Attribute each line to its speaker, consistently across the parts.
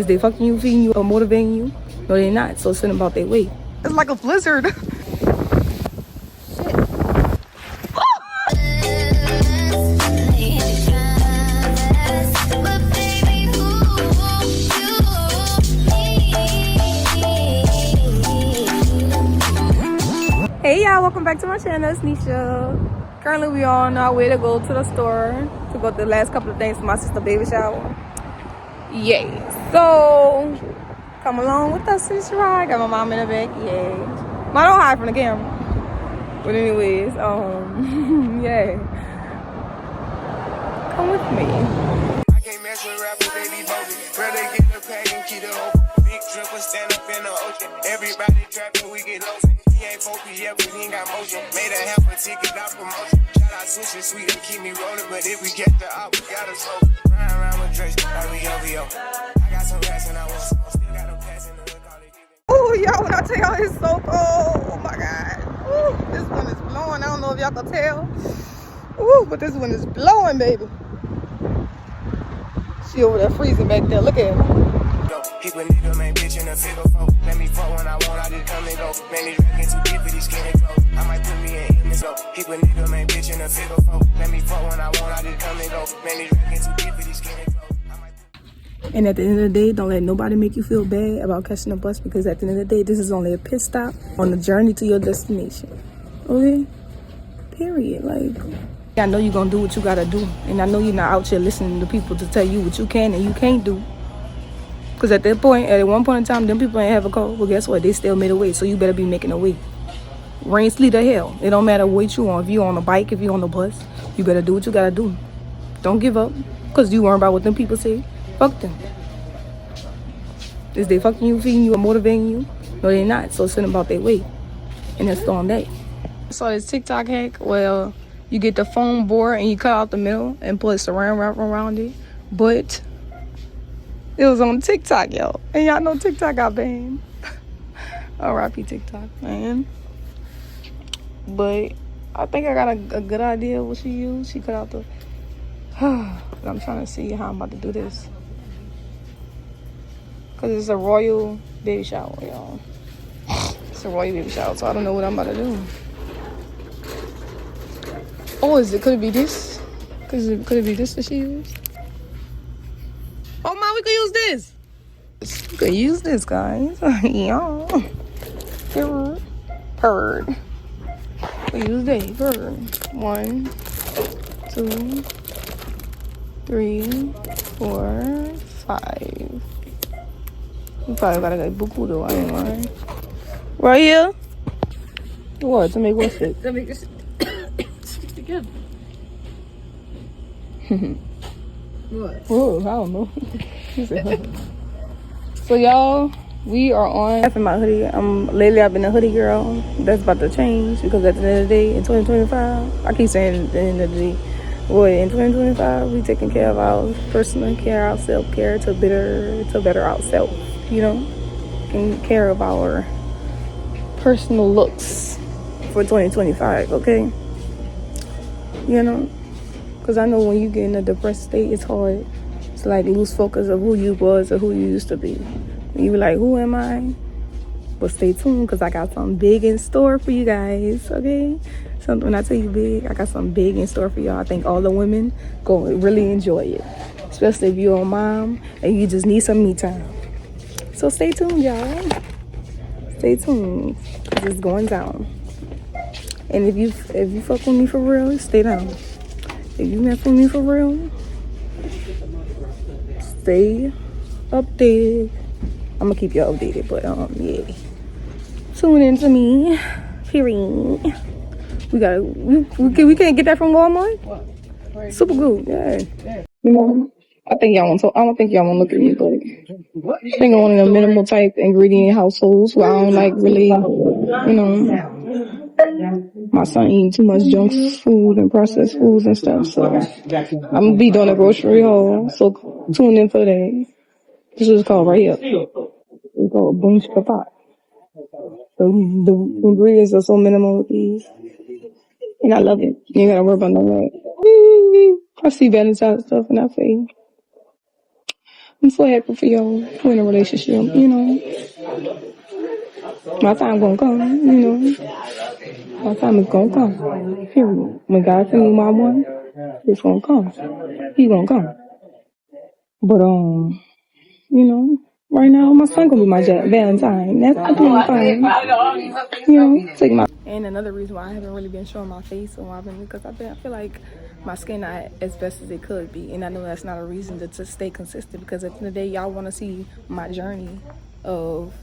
Speaker 1: Is they fucking you, feeding you, or motivating you? No, they're not. So send them about their way. It's like a blizzard. Hey y'all, welcome back to my channel. It's Nisha. Currently we are on our way to go to the store to go to the last couple of things for my sister's baby shower. Yay. So come along with us this ride. Got my mom in the back. Yay. I don't hide from the camera. But anyways, yay. Come with me.
Speaker 2: I can't mess with rappers, they be bogus. Rather get the pack and keep it open. Big tripper stand up in the ocean. Everybody trapping, we get lost. He ain't focused yet, but he ain't got motion. Made a half a ticket, not promotion. Shout out Swish and Sweet and keep me rolling. But if we get the op, we gotta slow. Ride around with Drake, like we OVO. I got some rats and I want some. Still got a pass in the hood, call it.
Speaker 1: Oh, y'all, when I tell y'all it's so cold. Oh my God. Ooh, this one is blowing. I don't know if y'all can tell. Ooh, but this one is blowing, baby. She over there freezing back there. Look at her.
Speaker 2: Keep a nigga, man, bitch in a figure four. Let me fuck when I want, I just come and go. Man, these records too deep for these skinny clothes. I might put me in image, so keep a nigga, man, bitch in a figure four. Let me fuck when I want, I just come and go. Man, these records too deep for these skinny clothes.
Speaker 1: And at the end of the day, don't let nobody make you feel bad about catching a bus, because at the end of the day, this is only a pit stop on the journey to your destination. Okay? Period. Like, I know you're gonna do what you gotta do, and I know you're not out here listening to people to tell you what you can and you can't do. Because at that point, at one point in time, them people ain't have a car. Well, guess what? They still made a way, so you better be making a way. Rain, sleet, or hell. It don't matter what you on. If you on a bike, if you on the bus, you better do what you gotta do. Don't give up, because you worry about what them people say. Fuck them. Is they fucking you, feeding you, or motivating you? No, they're not. So send them about their way. And that's on that. I saw this TikTok hack. Well, you get the foam board and you cut out the middle and put saran wrap around it. But it was on TikTok, yo. And y'all know TikTok got banned. R.I.P. TikTok, man. But I think I got a good idea of what she used. She cut out the... I'm trying to see how I'm about to do this. Because it's a royal baby shower, y'all. It's a royal baby shower, so I don't know what I'm about to do. Oh, could it be this? Could it be this that she used? Oh my, we could use this. We could use this, guys. Yeah. Purr. We use this. Purr. 1, 2, 3, 4, 5. We probably gotta get buku though, I ain't lying. Right here? What? To make what stick? To make this stick together. What? Oh, I don't know. So y'all, we are on. After my hoodie, lately I've been a hoodie girl. That's about to change, because at the end of the day, in 2025, I keep saying at the end of the day, boy, in 2025, we taking care of our personal care, our self-care to better ourselves, you know? Taking care of our personal looks for 2025, okay? You know? Because I know when you get in a depressed state, it's hard to like lose focus of who you was or who you used to be. And you be like, who am I? But stay tuned, because I got something big in store for you guys, okay? Something, when I tell you big, I got something big in store for y'all. I think all the women go really enjoy it, especially if you're a mom and you just need some me time. So stay tuned, y'all. Stay tuned, because it's going down. And if you fuck with me for real, stay down. If you mess with me for real, stay updated. I'm gonna keep you updated, but yeah. Tune in to me. Period. We can't get that from Walmart. Super good, yeah. You know, I don't think y'all want to look at me, but I think I'm one of the minimal type ingredient households where I don't like really, you know. My son eating too much junk food and processed foods and stuff, so I'm gonna be doing a grocery haul. So tune in for that. This is called right here. It's called Boom Shkapat. The ingredients are so minimal with these, and I love it. You ain't gotta worry about none of that. I see Valentine's stuff and I say, I'm so happy for y'all who in a relationship, you know. My time gonna come, you know. My time is gonna come. Period. When God send me my one, it's gonna come. He gonna come. But you know, right now my son gonna be my Valentine. That's completely fine. You know, take my. And another reason why I haven't really been showing my face or why I've been because I feel like my skin not as best as it could be, and I know that's not a reason to stay consistent because at the end of the day, y'all want to see my journey of,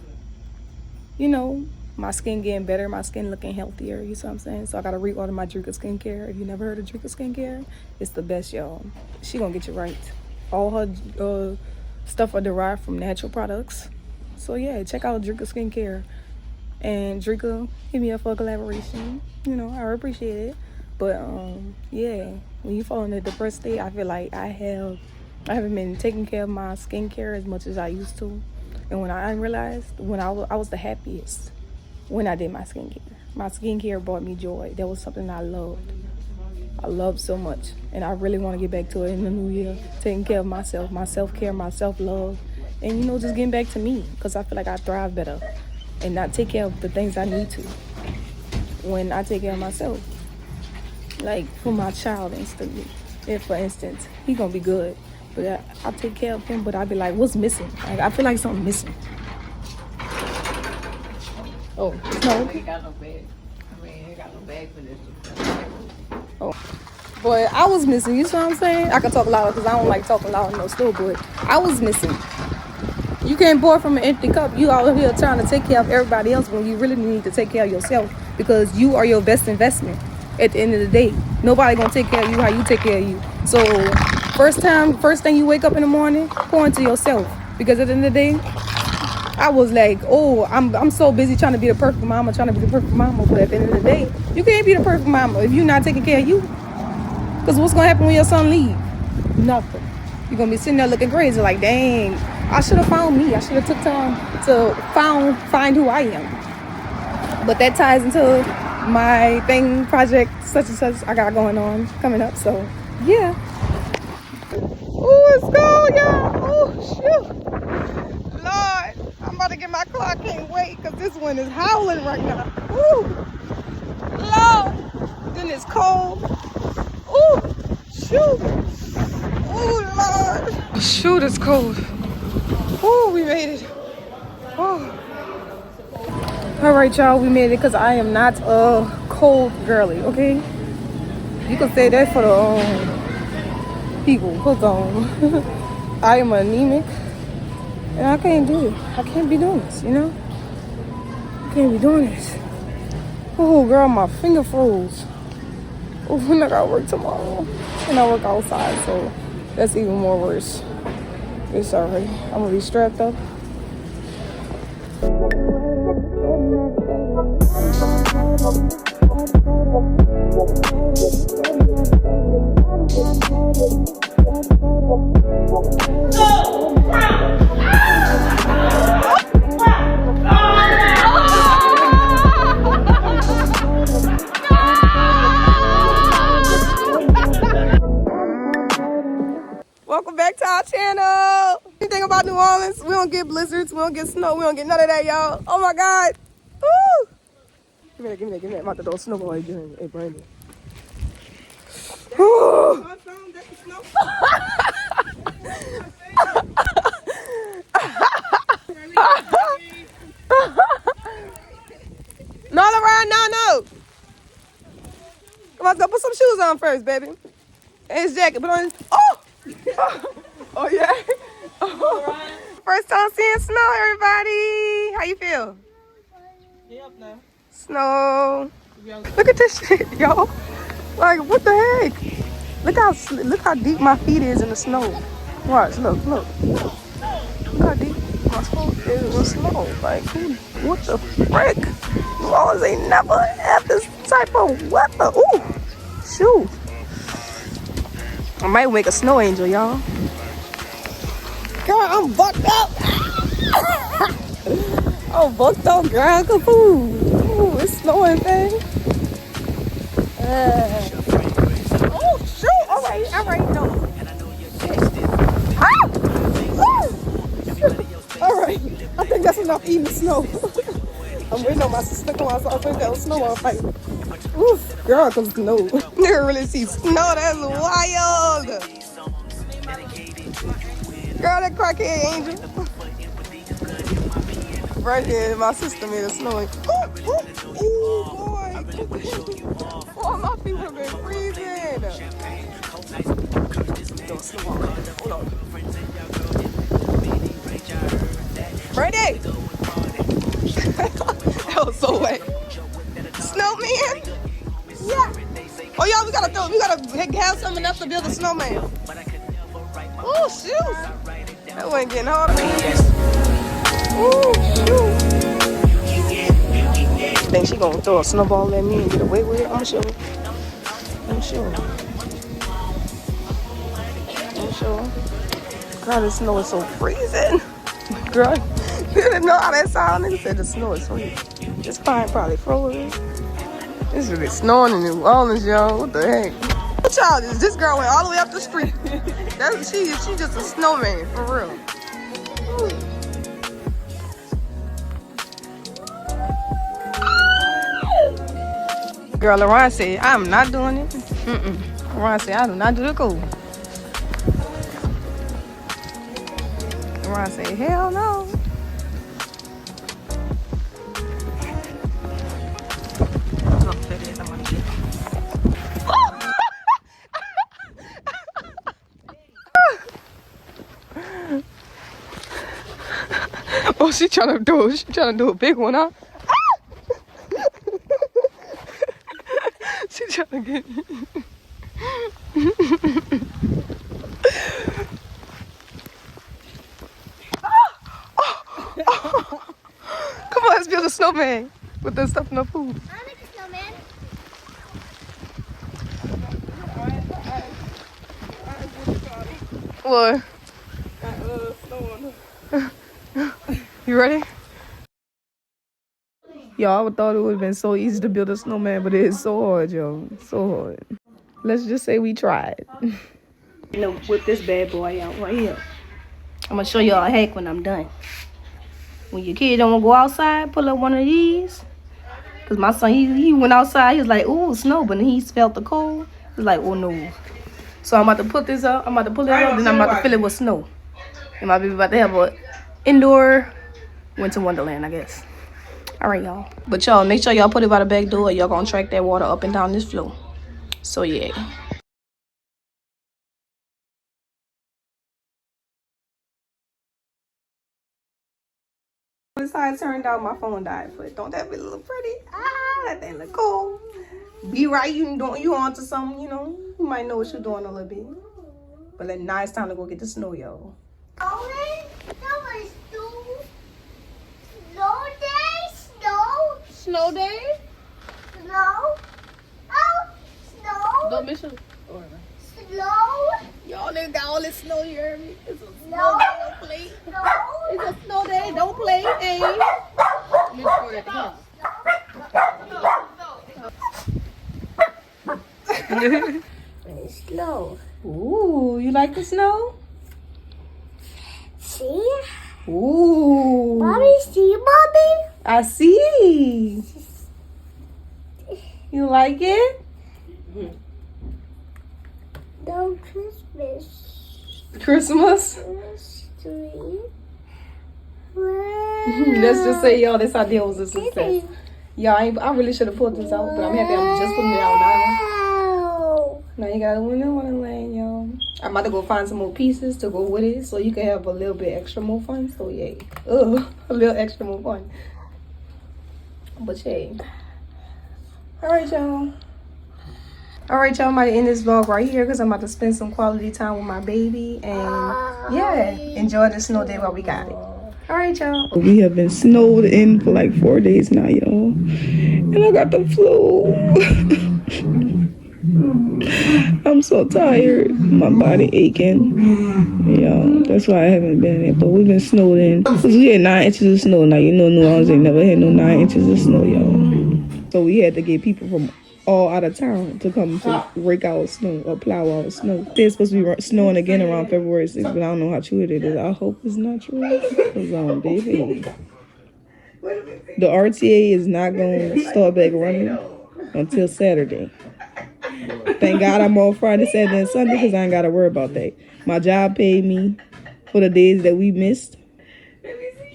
Speaker 1: you know, my skin getting better, my skin looking healthier, you see what I'm saying? So I gotta reorder my Drika skincare. If you never heard of Drika skincare, it's the best, y'all. She gonna get you right. All her stuff are derived from natural products. So yeah, check out Drika skincare. And Drika, hit me up for a collaboration. You know, I appreciate it. But yeah, when you fall in a depressed state, I feel like I haven't been taking care of my skincare as much as I used to. And when I realized, when I was the happiest when I did my skincare. My skincare brought me joy. That was something I loved. I loved so much. And I really want to get back to it in the new year. Taking care of myself, my self-care, my self-love. And, you know, just getting back to me. Because I feel like I thrive better. And not take care of the things I need to. When I take care of myself. Like, for my child instantly. If, for instance, he going to be good. But I take care of him, but I be like, what's missing? Like, I feel like something missing. Oh, no.
Speaker 3: I ain't got no bag. I ain't got no bag for this.
Speaker 1: Oh. But I was missing, you see what I'm saying? I can talk louder because I don't like talking loud in no store, but I was missing. You can't pour from an empty cup. You out here trying to take care of everybody else when you really need to take care of yourself because you are your best investment at the end of the day. Nobody gonna take care of you how you take care of you. So first thing you wake up in the morning, pour into yourself because at the end of the day, I was like, oh, I'm so busy trying to be the perfect mama, but at the end of the day, you can't be the perfect mama if you're not taking care of you. Because what's going to happen when your son leave? Nothing. You're going to be sitting there looking crazy like, dang, I should have found me. I should have took time to find who I am. But that ties into my project, such and such I got going on coming up. So, yeah. Oh, let's go, y'all. Oh, shoot. Lord, I'm about to get my car. I can't wait because this one is howling right now. Woo! Lord! Then it's cold. Ooh! Shoot! Ooh, Lord! Shoot, it's cold. Ooh, we made it. Oh. All right, y'all, we made it because I am not a cold girly, okay? You can say that for the people. Hold on. I am anemic. And I can't do it. I can't be doing this, you know? I can't be doing this. Oh, girl, my finger froze. Oh, and I gotta work tomorrow. And I work outside, so that's even more worse. It's alright. I'm gonna be strapped up. Welcome back to our channel. Anything about New Orleans? We don't get blizzards. We don't get snow. We don't get none of that, y'all. Oh my God. Woo! Give me that. I'm about to throw a snowball at you. Hey, Brandon. No, Lorraine, no. Come on, go put some shoes on first, baby. And his jacket. Put on his... Oh! Oh, yeah. Oh. First time seeing snow, everybody. How you feel? Snow. Look at this shit, yo. Like, what the heck? Look how deep my feet is in the snow. Watch, look. Look how deep my foot is in the snow. Like, what the frick? New Orleans ain't never had this type of weather. Ooh, shoot. I might make a snow angel, y'all. Girl, I'm bucked up. I'm bucked up, girl. Kapoo. Ooh, it's snowing, thing. Oh, shoot. All right, no. Ah! Woo! getting off eating the snow. I'm waiting on my sister to come out so I think that was snowball fight. Oof, girl, cause snow. Never really see snow. That's wild. Girl, that crackhead angel. Right there, my sister made it snowing. Ooh, boy. Oh, my feet would have been freezing. Hold on. Right there. That was so wet. Snowman? Yeah. Oh, y'all, we gotta have something else to build a snowman. Oh, shoot. That wasn't getting hard. Oh, shoot. I think she gonna throw a snowball at me and get away with it. I'm gonna show her. God, the snow is so freezing. Girl, you didn't know how that sound. Nigga said the snow is freezing. This pine probably frozen. It's really snowing in New Orleans, y'all. What the heck? What y'all is? This girl went all the way up the street. She just a snowman, for real. Girl, LaRon said, I'm not doing it. LaRon said, I do not do the cool. LaRon said, hell no. Oh, she trying to do a big one, huh? She trying to get me. Come on, let's build a snowman with the stuff in the food.
Speaker 4: I'll make a snowman.
Speaker 1: What? You ready? Y'all, I thought it would have been so easy to build a snowman, but it is so hard, y'all. So hard. Let's just say we tried. You know, whip this bad boy out right here. I'm gonna show y'all a hack when I'm done. When your kid don't want to go outside, pull up one of these. Cause my son, he went outside. He was like, "Ooh, snow," but then he felt the cold. He was like, "Oh no." So I'm about to put this up. I'm about to pull it up, then I'm about to fill it with snow. And my baby about to have a indoor winter wonderland, I guess. All right, y'all. But y'all, make sure y'all put it by the back door. Y'all gonna track that water up and down this floor. So yeah. This how it turned out. My phone died, but don't that be a little pretty? Ah, that thing look cool. Be right, you on to something, you know. You might know what you're doing a little bit. But now it's time to go get the snow, y'all.
Speaker 4: Snow day?
Speaker 1: Snow day?
Speaker 4: Snow? Oh, snow?
Speaker 1: Don't miss it.
Speaker 4: Snow?
Speaker 1: Y'all nigga got all this snow, you heard me? It's a
Speaker 4: No.
Speaker 1: snow day, don't play.
Speaker 4: Snow?
Speaker 1: It's a snow day, don't play, hey. Let me throw that together.
Speaker 4: Snow.
Speaker 1: Ooh, you like the snow?
Speaker 4: See?
Speaker 1: Ooh.
Speaker 4: Mommy, see, Mommy?
Speaker 1: I see. You like it?
Speaker 4: No Christmas.
Speaker 1: Christmas?
Speaker 4: Tree.
Speaker 1: Let's just say, y'all, this idea was a success. Y'all, I really should have pulled this out, but I'm happy I'm just putting it out now.
Speaker 4: Wow.
Speaker 1: Now you got a window wonderland, y'all. I'm about to go find some more pieces to go with it so you can have a little bit extra more fun. So yay. A little extra more fun. But yay. Alright, y'all. Alright, y'all, I'm about to end this vlog right here because I'm about to spend some quality time with my baby. And yeah, enjoy the snow day while we got it. Alright, y'all. We have been snowed in for like 4 days now, y'all. And I got the flu. I'm so tired. My body aching. Yeah, that's why I haven't been there. But we've been snowed in. Cause we had 9 inches of snow. Now you know New Orleans ain't never had no 9 inches of snow, y'all. So we had to get people from all out of town to come to rake our snow or plow our snow. It's supposed to be snowing again around February 6th, but I don't know how true it is. I hope it's not true. Cause baby. The RTA is not going to start back running until Saturday. Thank God I'm off Friday, Saturday, and Sunday because I ain't got to worry about that. My job paid me for the days that we missed.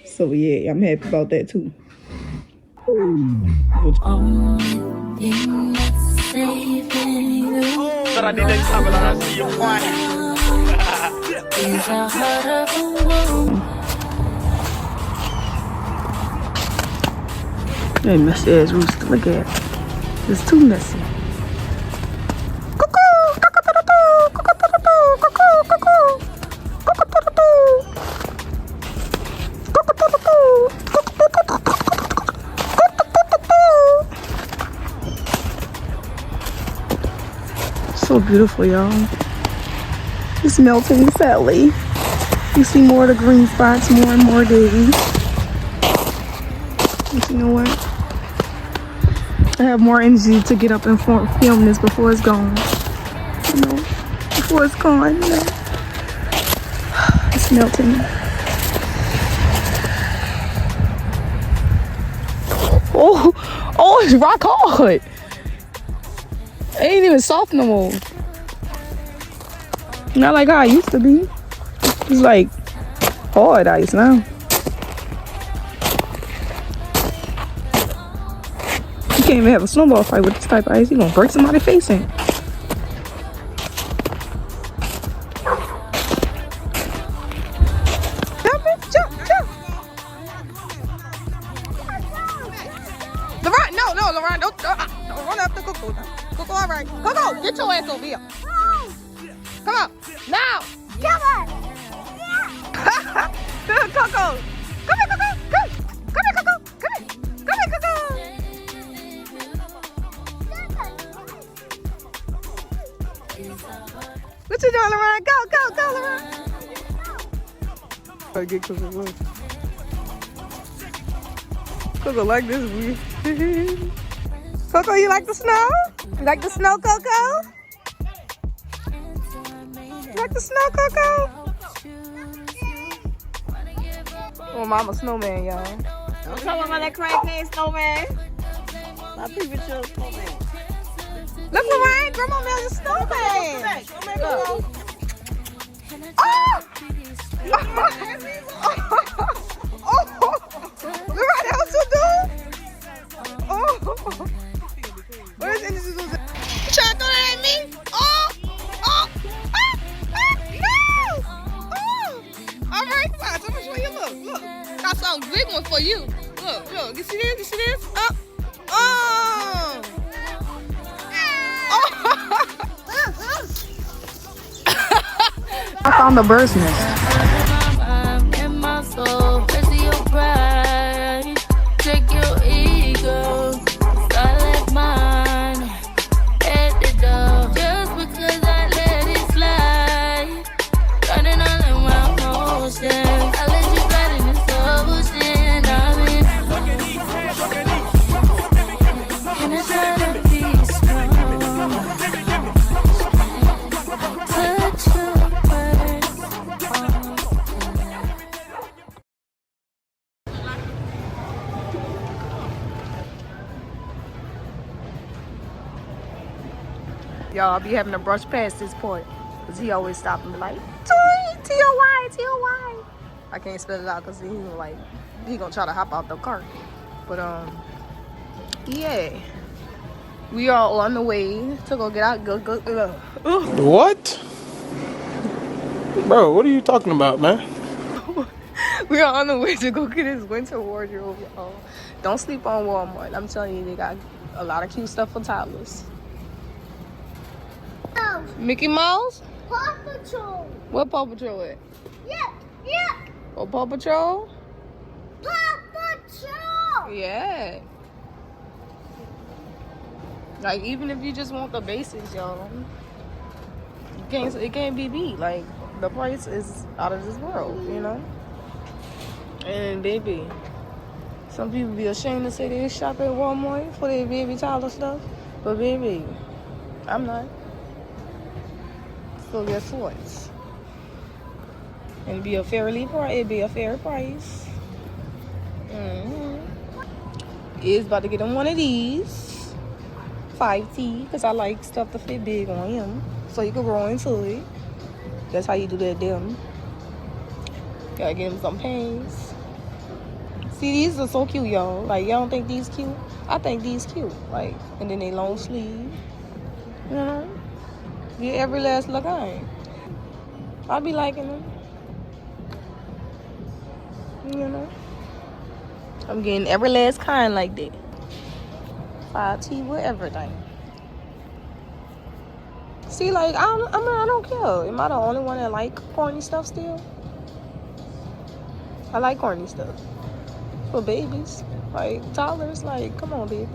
Speaker 1: So, yeah, I'm happy about that, too. That messy ass rooster. Look at it. It's too messy. So beautiful, y'all. It's melting sadly. You see more of the green spots, more and more daisies. But you know what? I have more energy to get up and film this before it's gone. You know, before it's gone, you know. It's melting. Oh, it's rock hard. It ain't even soft no more. Not like how it used to be. It's like hard ice now. You can't even have a snowball fight with this type of ice. You're gonna break somebody's face in. Jump. LeRon, no, LeRon, don't run up the Coco. Coco, all right. Coco, get your ass over here. Come on, now.
Speaker 4: Come on.
Speaker 1: Coco. Come here, Coco. Come here, Coco. Come here, Coco. What you doing, LeRon? Go, LeRon. I get Coco. Look. Coco like this weird. Coco, you like the snow? You like the snow, Coco? You like the snow, Coco? Oh, Mama Snowman, y'all.
Speaker 3: Don't tell me about that crackhead snowman. My premature snowman.
Speaker 1: Look, LeRon, Grandma Mel's a snowman. Oh! LeRon, that what you do? Oh! Where's energy? You trying to throw that at me? Oh! No! Oh! All right, come on, let me show you. Look. Got some big one for you. Look. You see this? Up. Oh! I found the bird's nest. Y'all be having to brush past this point because he always stop and be like, T-O-Y. I can't spell it out because he gonna try to hop out the cart. But yeah, we are on the way to go get out.
Speaker 5: What? Bro, what are you talking about, man?
Speaker 1: We are on the way to go get his winter wardrobe, y'all. Don't sleep on Walmart. I'm telling you, they got a lot of cute stuff for toddlers. Mickey Mouse?
Speaker 4: Paw Patrol.
Speaker 1: What Paw Patrol at?
Speaker 4: Yeah.
Speaker 1: Oh, Paw Patrol?
Speaker 4: Paw Patrol.
Speaker 1: Yeah. Like, even if you just want the basics, y'all, it can't be beat. Like, the price is out of this world, you know? And baby, some people be ashamed to say they shop at Walmart for their baby toddler stuff. But baby, I'm not. So guess what? It'd be a fair price. is about to get him one of these 5T because I like stuff to fit big on him so he can grow into it. That's how you do that, them. Gotta get him some pants. See, these are so cute, y'all. Like, y'all don't think these cute? I think these cute. Like, and then they long sleeve. You know? Get every last look I be liking them. You know? I'm getting every last kind like that. 5T with everything. See, like, I don't care. Am I the only one that like corny stuff still? I like corny stuff. For babies. Like, toddlers, like, come on, baby.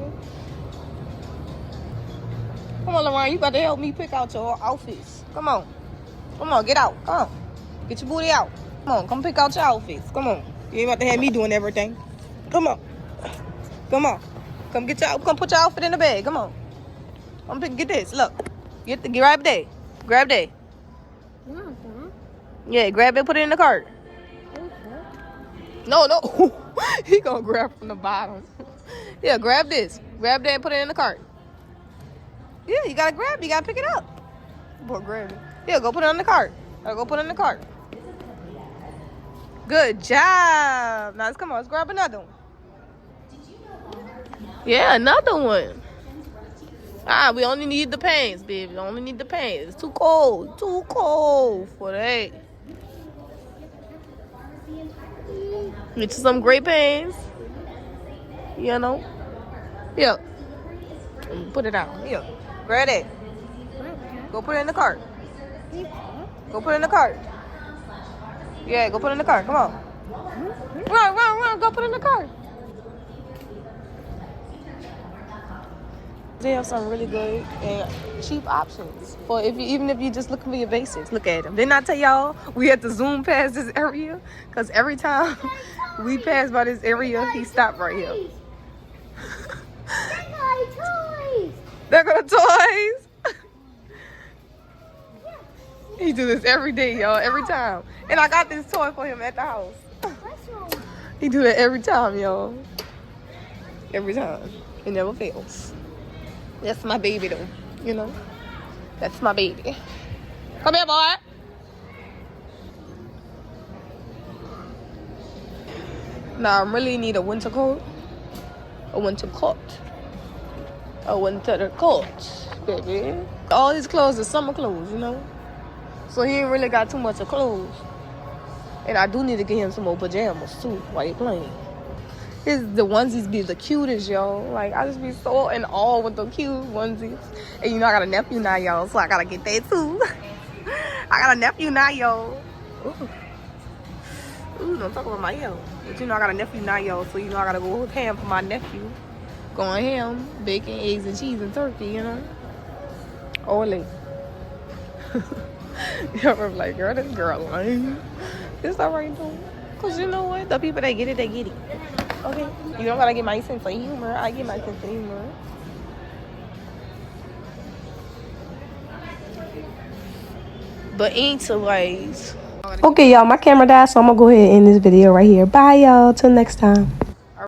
Speaker 1: Come on, Lauren, you got to help me pick out your outfits. Come on. Come on, get out. Come on. Get your booty out. Come on, come pick out your outfits. Come on. You ain't about to have me doing everything. Come on. Come on. Come put your outfit in the bag. Come on. Get this. Look. Grab that. Grab that. Yeah, grab it, put it in the cart. No. He gonna grab from the bottom. Yeah, grab this. Grab that and put it in the cart. Yeah, you gotta grab it. You gotta pick it up. Boy, grab it. Yeah, go put it in the cart. Go put it in the cart. Good job. Now, come on. Let's grab another one. Yeah, another one. We only need the pants, baby. We only need the pants. It's too cold. Too cold for that. Get you some great pants. You know? Yeah. Put it out. Yeah. Grab it. Go put it in the cart. Go put it in the cart. Yeah, go put it in the cart. Come on. Run. Go put it in the cart. They have some really good and cheap options for even if you're just looking for your basics. Look at them. Didn't I tell y'all we had to zoom past this area? Because every time we pass by this area, he stopped right here. There go the toys. He do this every day, y'all. Every time. And I got this toy for him at the house. He do that every time, y'all. Every time. It never fails. That's my baby, though. You know? That's my baby. Come here, boy. Now, I really need a winter coat. A winter coat. A winter coat, baby. All his clothes are summer clothes, you know? So he ain't really got too much of clothes. And I do need to get him some more pajamas, too, while he playing. The onesies be the cutest, y'all. Like, I just be so in awe with the cute onesies. And you know I got a nephew now, y'all, so I gotta get that too. I got a nephew now, y'all. Ooh, don't talk about my yo. But you know I got a nephew now, y'all, so you know I gotta go with ham for my nephew. Going ham, bacon, eggs, and cheese, and turkey, you know. Ole. Y'all like, girl, this girl lame. It's alright though. Cause you know what? The people that get it, they get it. Okay, you don't gotta get my sense of humor. I get my sense of humor. But anyways. Okay, y'all, my camera died, so I'm gonna go ahead and end this video right here. Bye, y'all. Till next time.